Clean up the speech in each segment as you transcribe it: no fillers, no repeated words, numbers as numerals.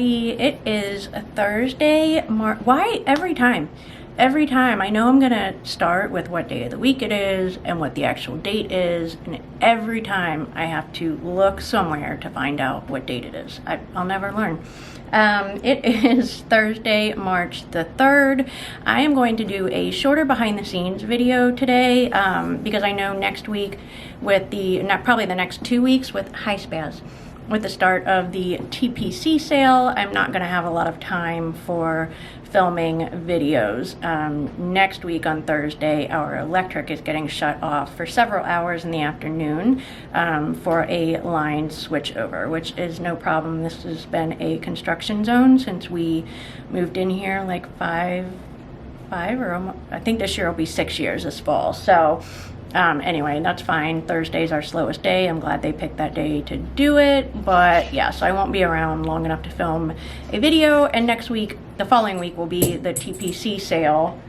see. It is a Thursday. Why every time? Every time I know I'm gonna start with what day of the week it is and what the actual date is, and every time I have to look somewhere to find out what date it is. I'll never learn. It is Thursday, March the 3rd. I am going to do a shorter behind the scenes video today because I know next week with probably the next 2 weeks with Spaz. With the start of the TPC sale, I'm not going to have a lot of time for filming videos. Next week on Thursday, our electric is getting shut off for several hours in the afternoon for a line switchover, which is no problem. This has been a construction zone since we moved in here like I think this year will be 6 years this fall. So anyway, that's fine. Thursday's our slowest day. I'm glad they picked that day to do it. But yeah, so I won't be around long enough to film a video. And next week, the following week, will be the TPC sale.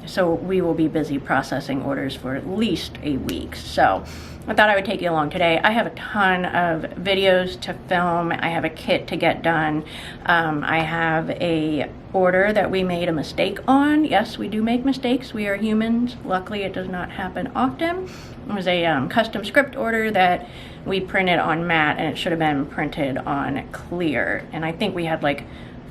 So we will be busy processing orders for at least a week. So I thought I would take you along today. I have a ton of videos to film. I have a kit to get done. I have a order that we made a mistake on. Yes, we do make mistakes. We are humans. Luckily, it does not happen often. It was a custom script order that we printed on matte, and it should have been printed on clear. And I think we had like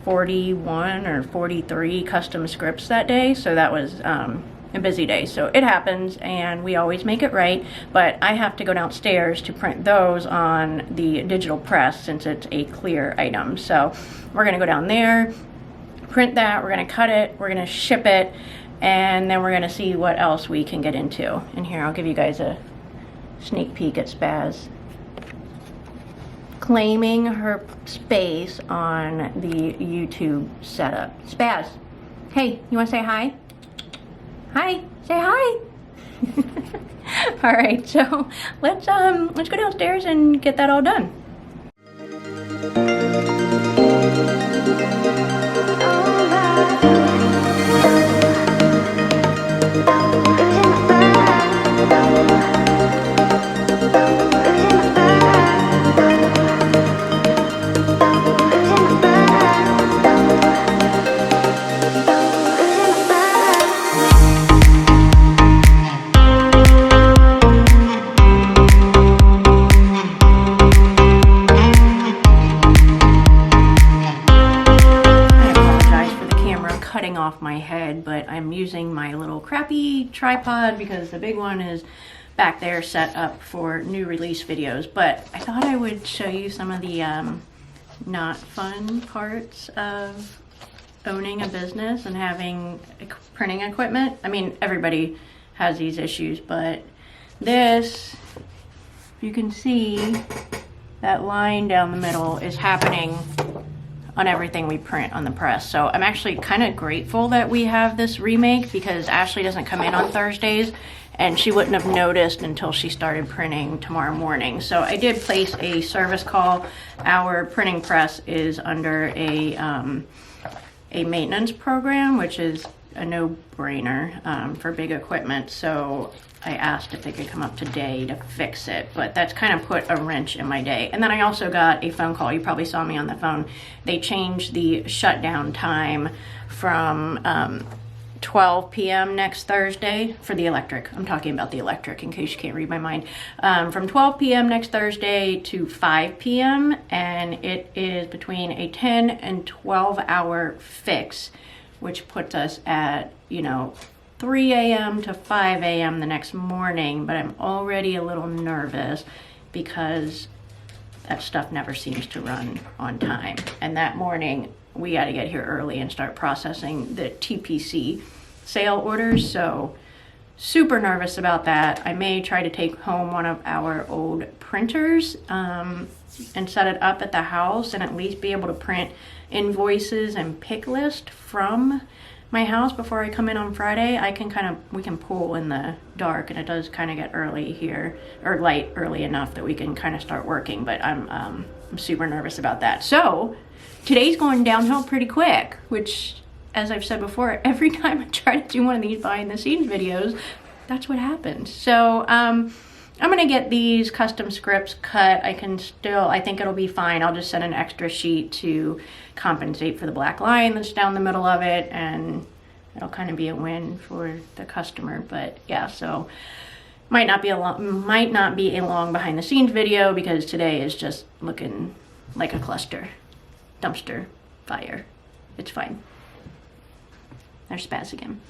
41 or 43 custom scripts that day, so that was a busy day. So it happens, and we always make it right, but I have to go downstairs to print those on the digital press since it's a clear item. So we're gonna go down there, print that, we're gonna cut it, we're gonna ship it, and then we're gonna see what else we can get into. And here, I'll give you guys a sneak peek at Spaz claiming her space on the YouTube setup. Spaz, hey, you wanna say hi? Hi, say hi. All right, so let's go downstairs and get that all done. Off my head, but I'm using my little crappy tripod because the big one is back there set up for new release videos. But I thought I would show you some of the not fun parts of owning a business and having printing equipment. I mean, everybody has these issues, but this, you can see that line down the middle is happening on everything we print on the press. So I'm actually kind of grateful that we have this remake because Ashley doesn't come in on Thursdays and she wouldn't have noticed until she started printing tomorrow morning. So I did place a service call. Our printing press is under a maintenance program, which is a no-brainer for big equipment. So I asked if they could come up today to fix it, but that's kind of put a wrench in my day. And then I also got a phone call. You probably saw me on the phone. They changed the shutdown time from 12 p.m. next Thursday for the electric. I'm talking about the electric in case you can't read my mind. From 12 p.m. next Thursday to 5 p.m. and it is between a 10 and 12 hour fix, which puts us at, 3 a.m. to 5 a.m. the next morning, but I'm already a little nervous because that stuff never seems to run on time. And that morning, we got to get here early and start processing the TPC sale orders, so super nervous about that. I may try to take home one of our old printers and set it up at the house and at least be able to print invoices and pick list from my house before I come in on Friday. We can pull in the dark, and it does kind of get early here, or light early enough that we can kind of start working, but I'm super nervous about that. So today's going downhill pretty quick, which, as I've said before, every time I try to do one of these behind the scenes videos, that's what happens. So I'm gonna get these custom scripts cut. I think it'll be fine. I'll just send an extra sheet to compensate for the black line that's down the middle of it, and it'll kind of be a win for the customer. But yeah, so might not be a long behind the scenes video because today is just looking like a dumpster fire. It's fine. There's Spaz again.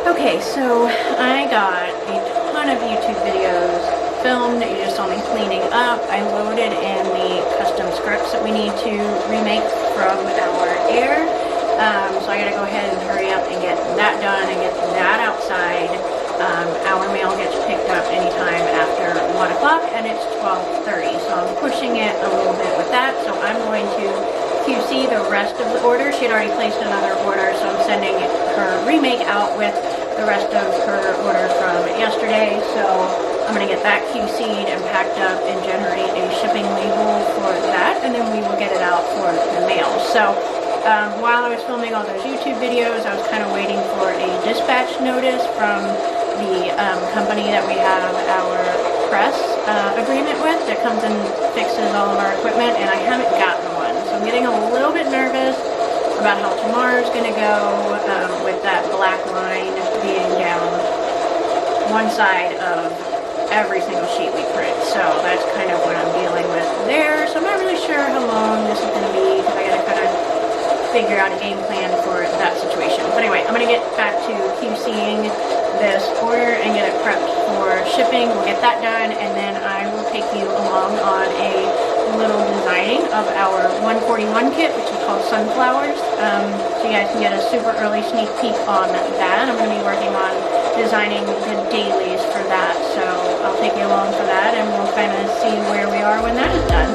Okay, so I got a ton of YouTube videos filmed. You just saw me cleaning up. I loaded in the custom scripts that we need to remake from our air. So I gotta go ahead and hurry up and get that done and get that outside. Our mail gets picked up anytime after 1 o'clock and it's 12:30. So I'm pushing it a little bit with that. So I'm going to QC the rest of the order. She had already placed another order, so I'm sending her remake out with the rest of her order from yesterday. So I'm gonna get that QC'd and packed up and generate a shipping label for that, and then we will get it out for the mail. So while I was filming all those YouTube videos, I was kind of waiting for a dispatch notice from the company that we have our press agreement with that comes and fixes all of our equipment, and I haven't gotten one. So I'm getting a little bit nervous about how tomorrow's gonna go with that black line being down one side of every single sheet we print. So that's kind of what I'm dealing with there. So I'm not really sure how long this is gonna be because I gotta kind of figure out a game plan for that situation. But anyway, I'm gonna get back to QCing this order and get it prepped for shipping. We'll get that done, and then I will take you along on a little designing of our 141 kit, which is called Sunflowers. So you guys can get a super early sneak peek on that. I'm going to be working on designing the dailies for that. So I'll take you along for that, and we'll kind of see where we are when that is done.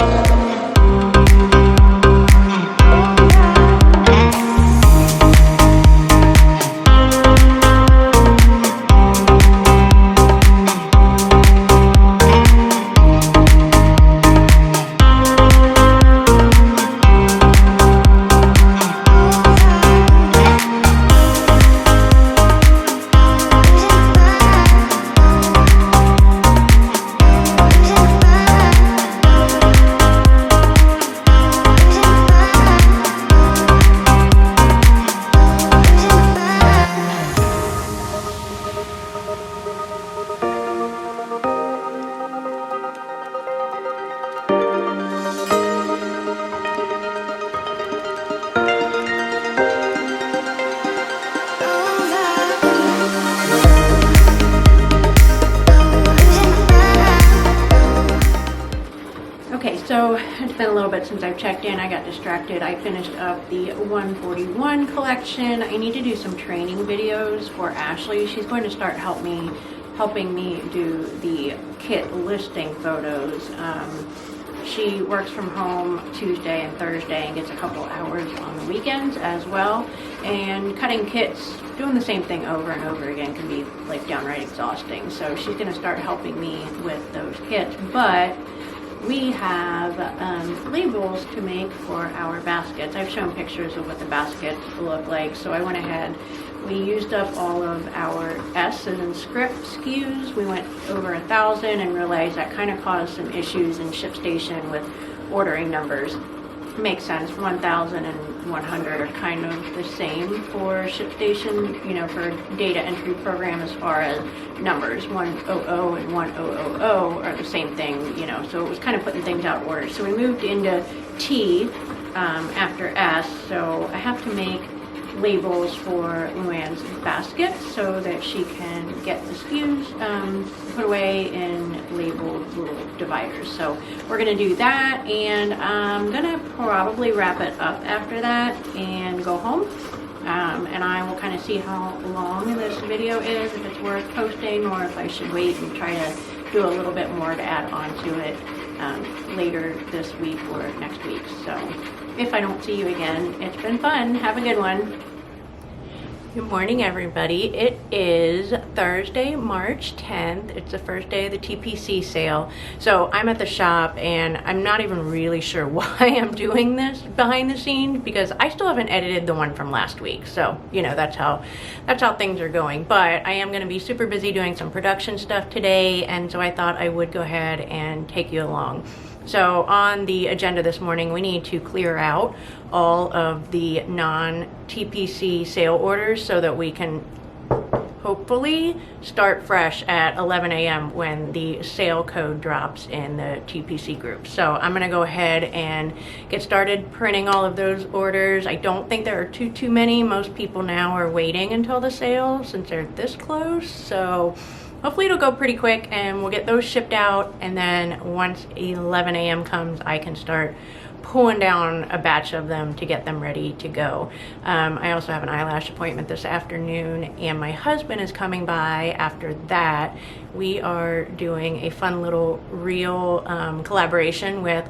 So it's been a little bit since I've checked in. I got distracted. I finished up the 141 collection. I need to do some training videos for Ashley. She's going to start helping me do the kit listing photos. She works from home Tuesday and Thursday and gets a couple hours on the weekends as well. And cutting kits, doing the same thing over and over again can be like downright exhausting. So she's going to start helping me with those kits. But we have labels to make for our baskets. I've shown pictures of what the baskets look like. So I went ahead, we used up all of our S as in script SKUs. We went over 1,000 and realized that kind of caused some issues in ShipStation with ordering numbers. Makes sense, 1,000 and 100 are kind of the same for ShipStation, you know, for data entry program as far as numbers. 100 and 1000 are the same thing, you know, so it was kind of putting things out of order. So we moved into T after S, so I have to make labels for Luann's basket so that she can get the SKUs put away in labeled little dividers. So we're gonna do that, and I'm gonna probably wrap it up after that and go home. And I will kind of see how long this video is, if it's worth posting, or if I should wait and try to do a little bit more to add on to it later this week or next week. So if I don't see you again, it's been fun. Have a good one. Good morning, everybody. It is Thursday, March 10th. It's the first day of the TPC sale. So I'm at the shop, and I'm not even really sure why I'm doing this behind the scenes, because I still haven't edited the one from last week. So, you know, that's how things are going. But I am going to be super busy doing some production stuff today, and so I thought I would go ahead and take you along. So on the agenda this morning, we need to clear out all of the non-TPC sale orders so that we can hopefully start fresh at 11 a.m. when the sale code drops in the TPC group. So I'm gonna go ahead and get started printing all of those orders. I don't think there are too many. Most people now are waiting until the sale since they're this close. So hopefully it'll go pretty quick and we'll get those shipped out, and then once 11 a.m. comes, I can start pulling down a batch of them to get them ready to go. I also have an eyelash appointment this afternoon, and my husband is coming by after that. We are doing a fun little reel collaboration with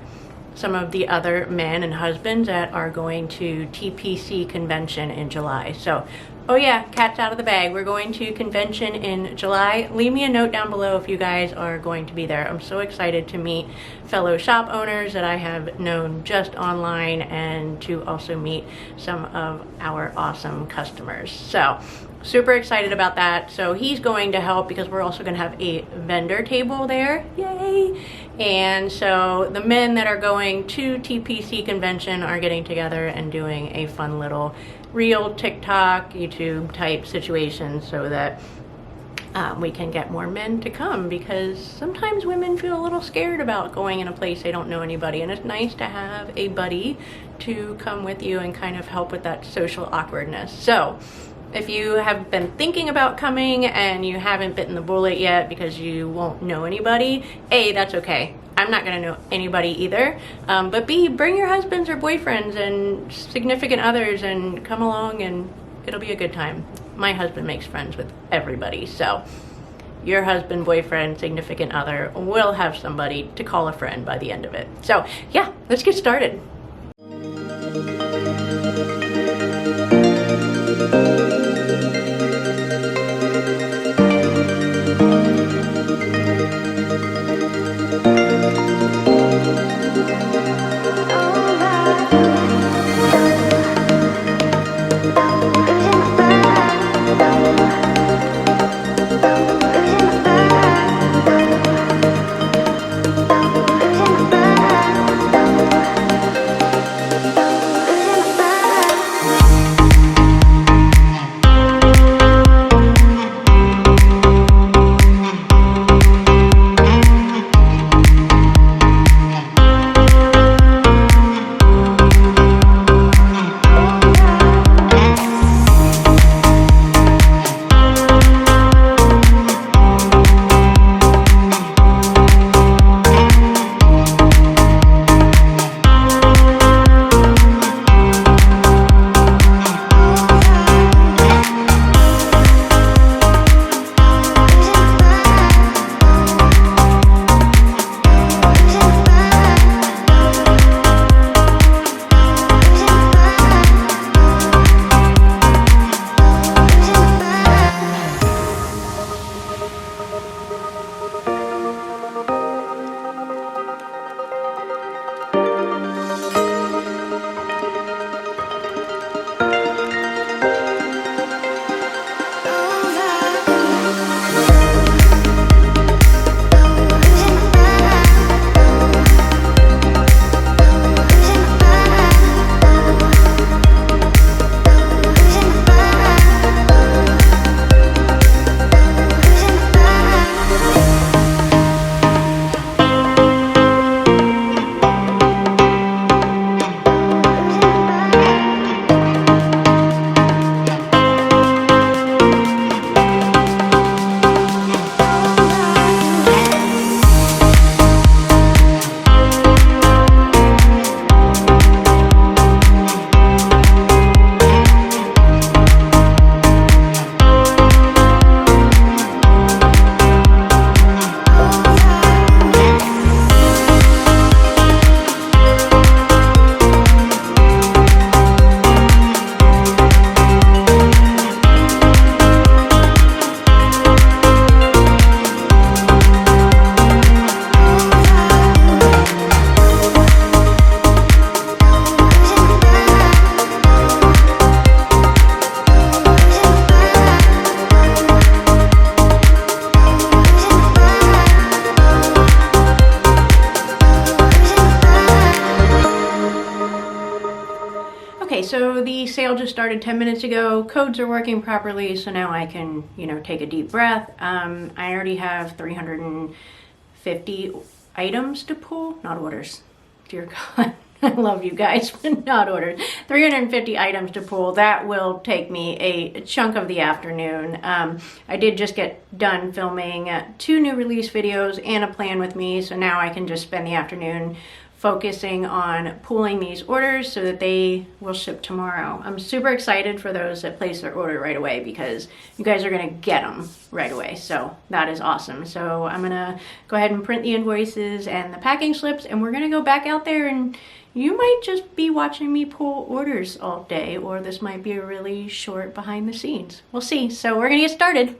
some of the other men and husbands that are going to TPC convention in July. So, oh yeah, cat's out of the bag. We're going to convention in July. Leave me a note down below if you guys are going to be there. I'm so excited to meet fellow shop owners that I have known just online, and to also meet some of our awesome customers. So super excited about that. So he's going to help because we're also going to have a vendor table there. Yay! And so the men that are going to TPC convention are getting together and doing a fun little real TikTok, YouTube type situation so that we can get more men to come, because sometimes women feel a little scared about going in a place they don't know anybody, and it's nice to have a buddy to come with you and kind of help with that social awkwardness. So if you have been thinking about coming and you haven't bitten the bullet yet because you won't know anybody, A, that's okay. I'm not gonna know anybody either. But B, bring your husbands or boyfriends and significant others and come along, and it'll be a good time. My husband makes friends with everybody, so your husband, boyfriend, significant other will have somebody to call a friend by the end of it. So yeah, let's get started. sale just started 10 minutes ago. Codes are working properly, so now I can, you know, take a deep breath. I already have 350 items to pull, not orders. Dear God, I love you guys, but not orders. 350 items to pull. That will take me a chunk of the afternoon. I did just get done filming 2 new release videos and a plan with me, so now I can just spend the afternoon focusing on pulling these orders so that they will ship tomorrow. I'm super excited for those that place their order right away because you guys are gonna get them right away. So that is awesome. So I'm gonna go ahead and print the invoices and the packing slips, and we're gonna go back out there, and you might just be watching me pull orders all day, or this might be a really short behind the scenes. We'll see. So we're gonna get started.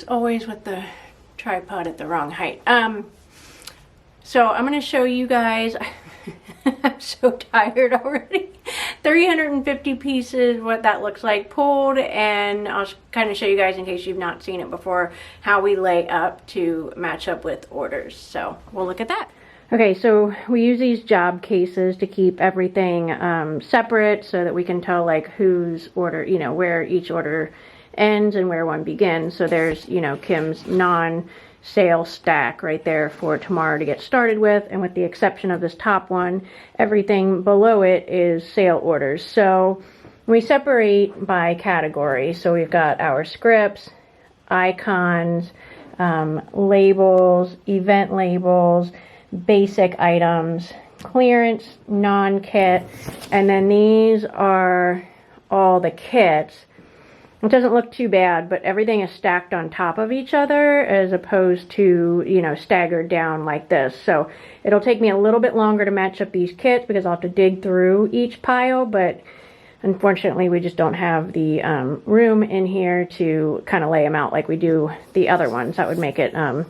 Always with the tripod at the wrong height. So I'm going to show you guys. I'm so tired already. 350 pieces, what that looks like pulled, and I'll kind of show you guys, in case you've not seen it before, how we lay up to match up with orders. So we'll look at that. Okay, so we use these job cases to keep everything separate so that we can tell like whose order, you know, where each order ends and where one begins. So there's, you know, Kim's non-sale stack right there for tomorrow to get started with, and with the exception of this top one, everything below it is sale orders. So we separate by category. So we've got our scripts, icons, labels, event labels, basic items, clearance, non-kit, and then these are all the kits. It doesn't look too bad, but everything is stacked on top of each other as opposed to, you know, staggered down like this. So it'll take me a little bit longer to match up these kits because I'll have to dig through each pile, but unfortunately we just don't have the room in here to kind of lay them out like we do the other ones. That would make it a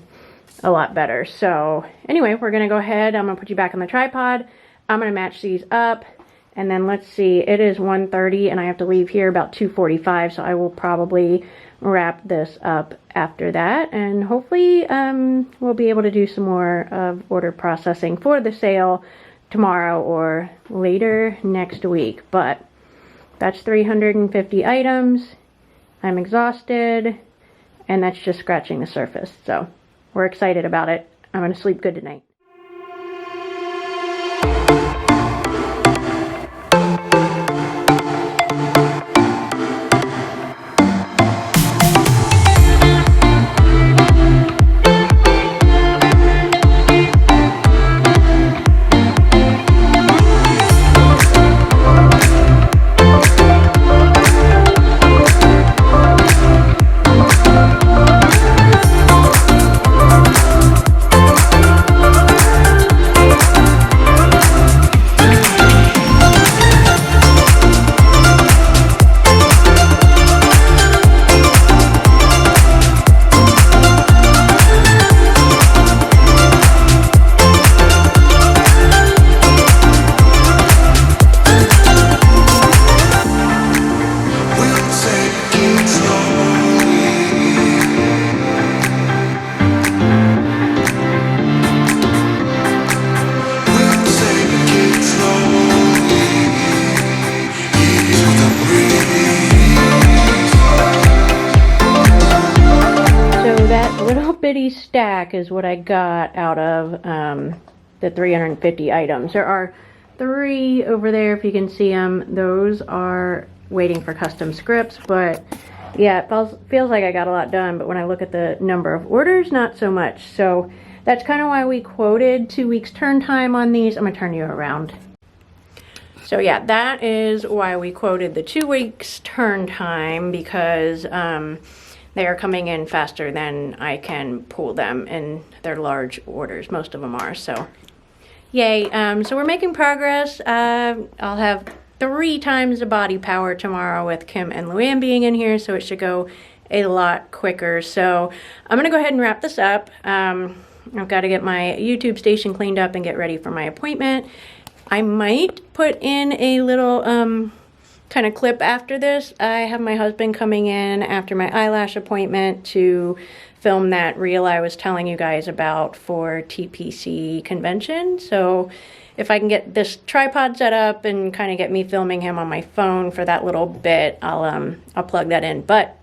lot better. So anyway, we're going to go ahead. I'm going to put you back on the tripod. I'm going to match these up. And then let's see, it is 1:30 and I have to leave here about 2:45, so I will probably wrap this up after that. And hopefully we'll be able to do some more of order processing for the sale tomorrow or later next week. But that's 350 items. I'm exhausted. and that's just scratching the surface. So we're excited about it. I'm going to sleep good tonight. Bitty stack is what I got out of the 350 items. There are 3 over there, if you can see them. Those are waiting for custom scripts, but yeah, it feels like I got a lot done, but when I look at the number of orders, not so much. So that's kind of why we quoted 2 weeks turn time on these. I'm gonna turn you around. So yeah, that is why we quoted the 2 weeks turn time, because they are coming in faster than I can pull them, and they're large orders. Most of them are, so yay. So we're making progress. I'll have 3 times the body power tomorrow with Kim and Luann being in here, so it should go a lot quicker. So I'm gonna go ahead and wrap this up. I've got to get my YouTube station cleaned up and get ready for my appointment. I might put in a little kind of clip after this. I have my husband coming in after my eyelash appointment to film that reel I was telling you guys about for TPC convention. So if I can get this tripod set up and kind of get me filming him on my phone for that little bit, I'll plug that in. But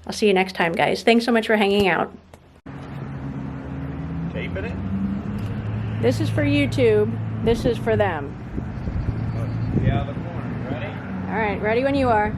I'll see you next time, guys. Thanks so much for hanging out. Taping it? This is for YouTube. This is for them. Yeah, the corner. Ready? All right, ready when you are.